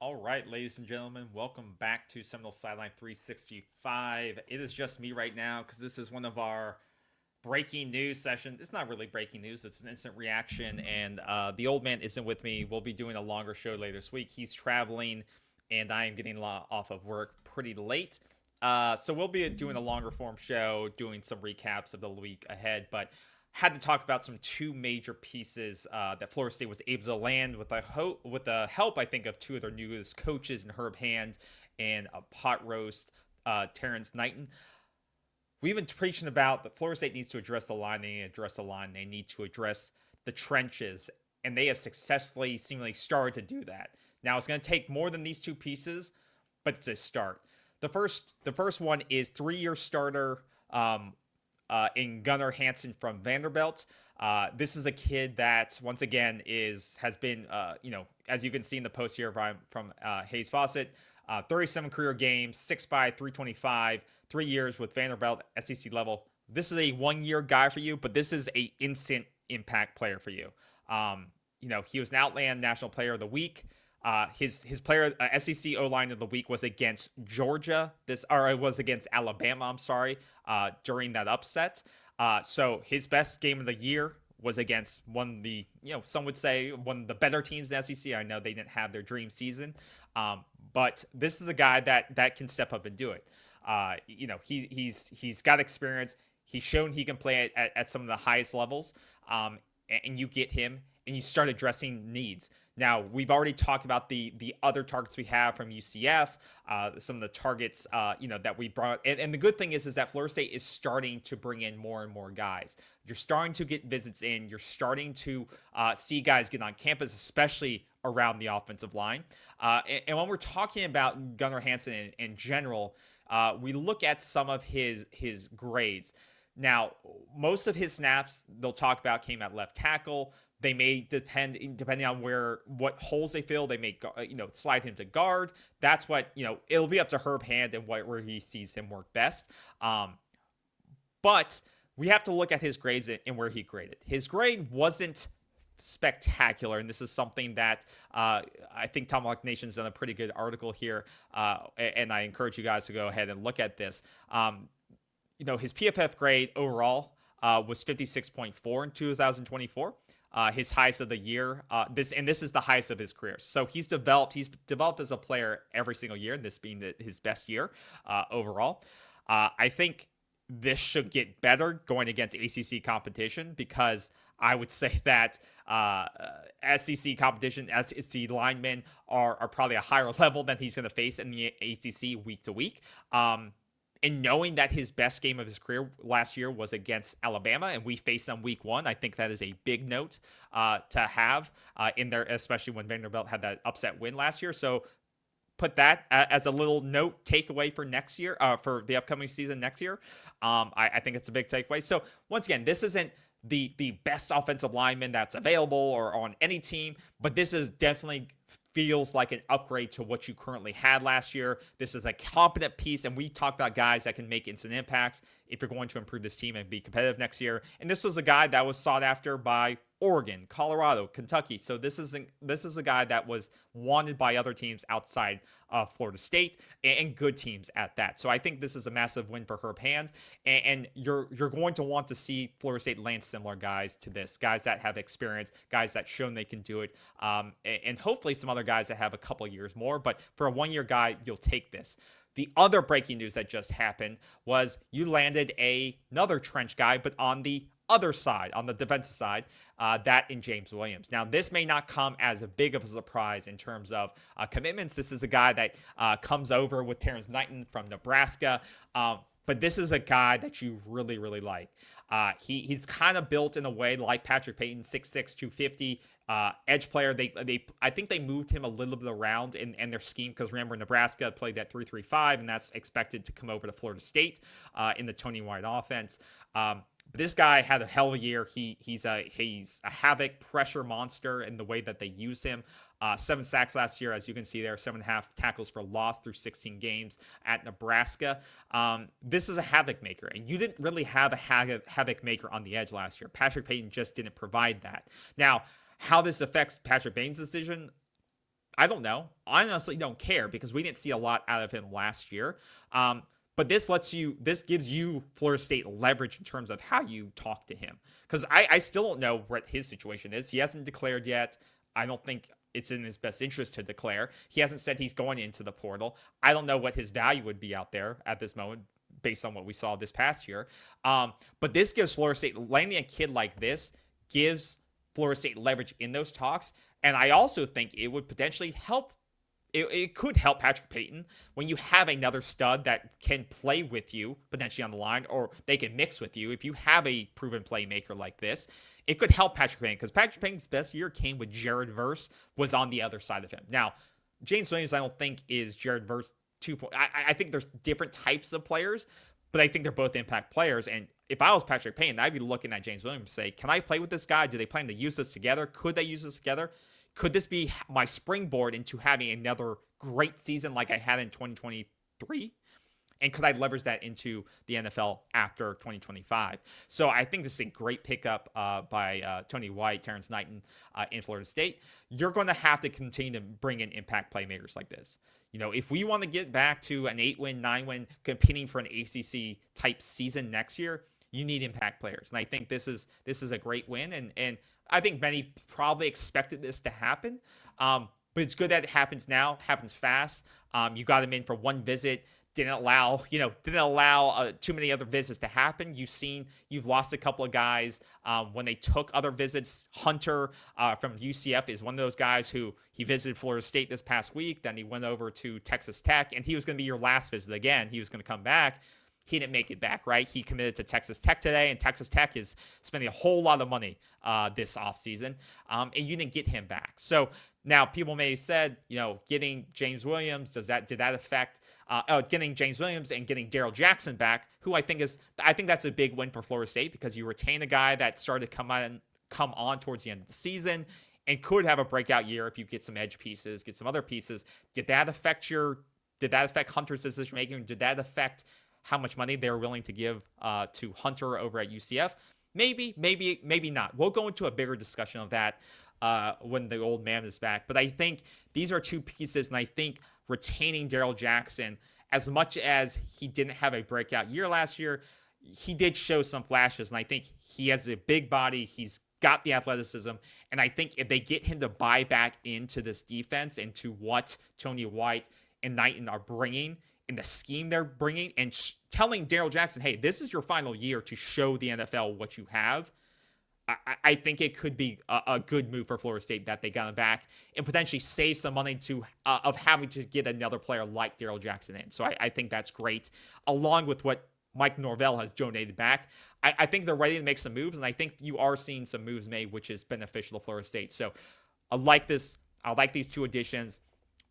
All right, ladies and gentlemen, welcome back to Seminole Sideline 365. It is just me right now because this is one of our breaking news sessions. It's not really breaking news, it's an instant reaction. And the old man isn't with me. We'll be doing a longer show later this week. He's traveling, and I am getting off of work pretty late. So we'll be doing a longer form show, doing some recaps of the week ahead. But had to talk about some two major pieces that Florida State was able to land with the help, I think, of two of their newest coaches in Herb Hand and a pot roast Terrence Knighton. We've been preaching about that Florida State needs to address the line. They need to address the line. They need to address the trenches, and they have successfully, seemingly, started to do that. Now it's going to take more than these two pieces, but it's a start. The first one is 3-year starter in Gunnar Hansen from Vanderbilt. This is a kid that once again has been as you can see in the post here from Hayes Fawcett, 37 career games, 6'5", 325, 3 years with Vanderbilt, SEC level. This is a 1-year guy for you, but this is a instant impact player for you. He was an Outland National Player of the Week. His player SEC O line of the week was against Georgia. It was against Alabama. I'm sorry. During that upset. So his best game of the year was against one of the some would say one of the better teams in the SEC. I know they didn't have their dream season, but this is a guy that can step up and do it. He's got experience. He's shown he can play at some of the highest levels. And you get him and you start addressing needs. Now, we've already talked about the other targets we have from UCF, some of the targets, that we brought. And the good thing is that Florida State is starting to bring in more and more guys. You're starting to get visits in. You're starting to see guys get on campus, especially around the offensive line. And when we're talking about Gunnar Hansen in general, we look at some of his grades. Now, most of his snaps they'll talk about came at left tackle. They may depending on what holes they fill. They may slide him to guard. That's what it'll be up to Herb Hand and where he sees him work best. But we have to look at his grades and where he graded. His grade wasn't spectacular, and this is something that I think Tomahawk Nation's done a pretty good article here, and I encourage you guys to go ahead and look at this. His PFF grade overall was 56.4 in 2024. His highest of the year. This is the highest of his career. So he's developed as a player every single year, this being his best year overall. I think this should get better going against ACC competition because I would say that SEC competition, SEC linemen are probably a higher level than he's going to face in the ACC week to week. And knowing that his best game of his career last year was against Alabama, and we faced them week 1, I think that is a big note to have in there, especially when Vanderbilt had that upset win last year. So put that as a little note takeaway for next year, for the upcoming season next year. I think it's a big takeaway. So once again, this isn't the best offensive lineman that's available or on any team, but this is definitely feels like an upgrade to what you currently had last year. This is a competent piece, and we talked about guys that can make instant impacts if you're going to improve this team and be competitive next year. And this was a guy that was sought after by Oregon, Colorado, Kentucky. So this is a guy that was wanted by other teams outside of Florida State and good teams at that. So I think this is a massive win for Herb Hand, and you're going to want to see Florida State land similar guys to this, guys that have experience, guys that shown they can do it, and hopefully some other guys that have a couple years more. But for a 1-year guy, you'll take this. The other breaking news that just happened was you landed another trench guy, but on the other side, on the defensive side, that in James Williams. Now, this may not come as big of a surprise in terms of commitments. This is a guy that comes over with Terrence Knighton from Nebraska, but this is a guy that you really, really like. He's kind of built in a way like Patrick Payton, 6'6", 250, edge player. I think they moved him a little bit around in their scheme because remember Nebraska played that 3-3-5, and that's expected to come over to Florida State in the Tony White offense. But this guy had a hell of a year. He's a havoc pressure monster in the way that they use him. 7 sacks last year, as you can see there, 7.5 tackles for loss through 16 games at Nebraska. This is a havoc maker, and you didn't really have a havoc maker on the edge last year. Patrick Payton just didn't provide that. Now, how this affects Patrick Payton's decision, I don't know. I honestly don't care because we didn't see a lot out of him last year. But this gives you Florida State leverage in terms of how you talk to him. Because I still don't know what his situation is. He hasn't declared yet. I don't think it's in his best interest to declare. He hasn't said he's going into the portal. I don't know what his value would be out there at this moment based on what we saw this past year. But this gives Florida State, landing a kid like this gives Florida State leverage in those talks. And I also think it would potentially help. It could help Patrick Payton when you have another stud that can play with you potentially on the line, or they can mix with you. If you have a proven playmaker like this, it could help Patrick Payton, because Patrick Payton's best year came with Jared Verse was on the other side of him. Now, James Williams, I don't think is Jared Verse 2.0. I think there's different types of players, but I think they're both impact players. And if I was Patrick Payton, I'd be looking at James Williams and say, can I play with this guy? Do they plan to use this together? Could they use this together? Could this be my springboard into having another great season like I had in 2023? And could I leverage that into the NFL after 2025? So I think this is a great pickup by Tony White, Terrence Knighton in Florida State. You're going to have to continue to bring in impact playmakers like this. You know, if we want to get back to an 8-win, 9-win, competing for an ACC type season next year, you need impact players. And I think this is a great win. And I think many probably expected this to happen. But it's good that it happens now, happens fast. You got him in for one visit. Didn't allow too many other visits to happen. You've lost a couple of guys when they took other visits. Hunter from UCF is one of those guys who he visited Florida State this past week. Then he went over to Texas Tech, and he was going to be your last visit again. He was going to come back. He didn't make it back, right? He committed to Texas Tech today, and Texas Tech is spending a whole lot of money this offseason, and you didn't get him back. So now people may have said, getting James Williams, did that affect getting James Williams and getting Daryl Jackson back, who I think that's a big win for Florida State, because you retain a guy that started to come on towards the end of the season and could have a breakout year if you get some edge pieces, get some other pieces. Did that affect Hunter's decision making? Did that affect how much money they're willing to give to Hunter over at UCF? Maybe not. We'll go into a bigger discussion of that when the old man is back. But I think these are two pieces, and I think retaining Daryl Jackson, as much as he didn't have a breakout year last year, he did show some flashes, and I think he has a big body. He's got the athleticism, and I think if they get him to buy back into this defense, into what Tony White and Knighton are bringing, in the scheme they're bringing, and telling Daryl Jackson, hey, this is your final year to show the NFL what you have, I think it could be a good move for Florida State that they got him back and potentially save some money of having to get another player like Daryl Jackson in. So I think that's great, along with what Mike Norvell has donated back. I think they're ready to make some moves, and I think you are seeing some moves made, which is beneficial to Florida State. So I like this. I like these two additions.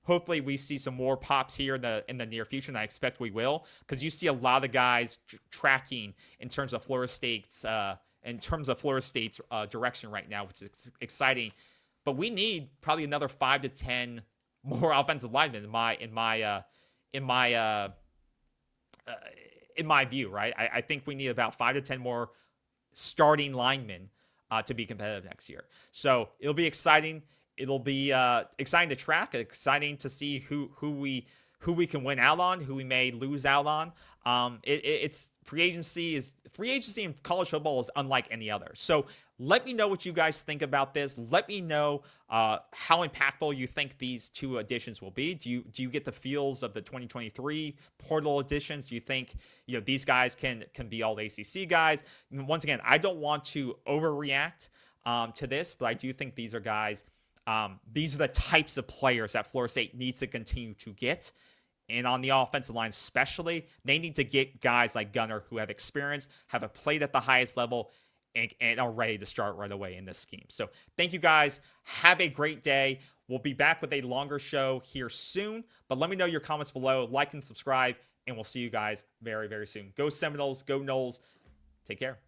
Hopefully we see some more pops here in the near future, and I expect we will, because you see a lot of guys tracking in terms of Florida State's direction right now, which is exciting. But we need probably another 5 to 10 more offensive linemen in my view, right? I think we need about 5 to 10 more starting linemen to be competitive next year. So it'll be exciting. It'll be exciting to track, exciting to see who we can win out on, who we may lose out on. It's free agency in college football is unlike any other. So let me know what you guys think about this. Let me know how impactful you think these two additions will be. Do you get the feels of the 2023 portal additions? Do you think these guys can be all ACC guys? And once again, I don't want to overreact to this, but I do think these are guys. These are the types of players that Florida State needs to continue to get. And on the offensive line especially, they need to get guys like Gunner who have experience, have played at the highest level, and are ready to start right away in this scheme. So thank you guys. Have a great day. We'll be back with a longer show here soon. But let me know your comments below. Like and subscribe, and we'll see you guys very, very soon. Go Seminoles. Go Noles. Take care.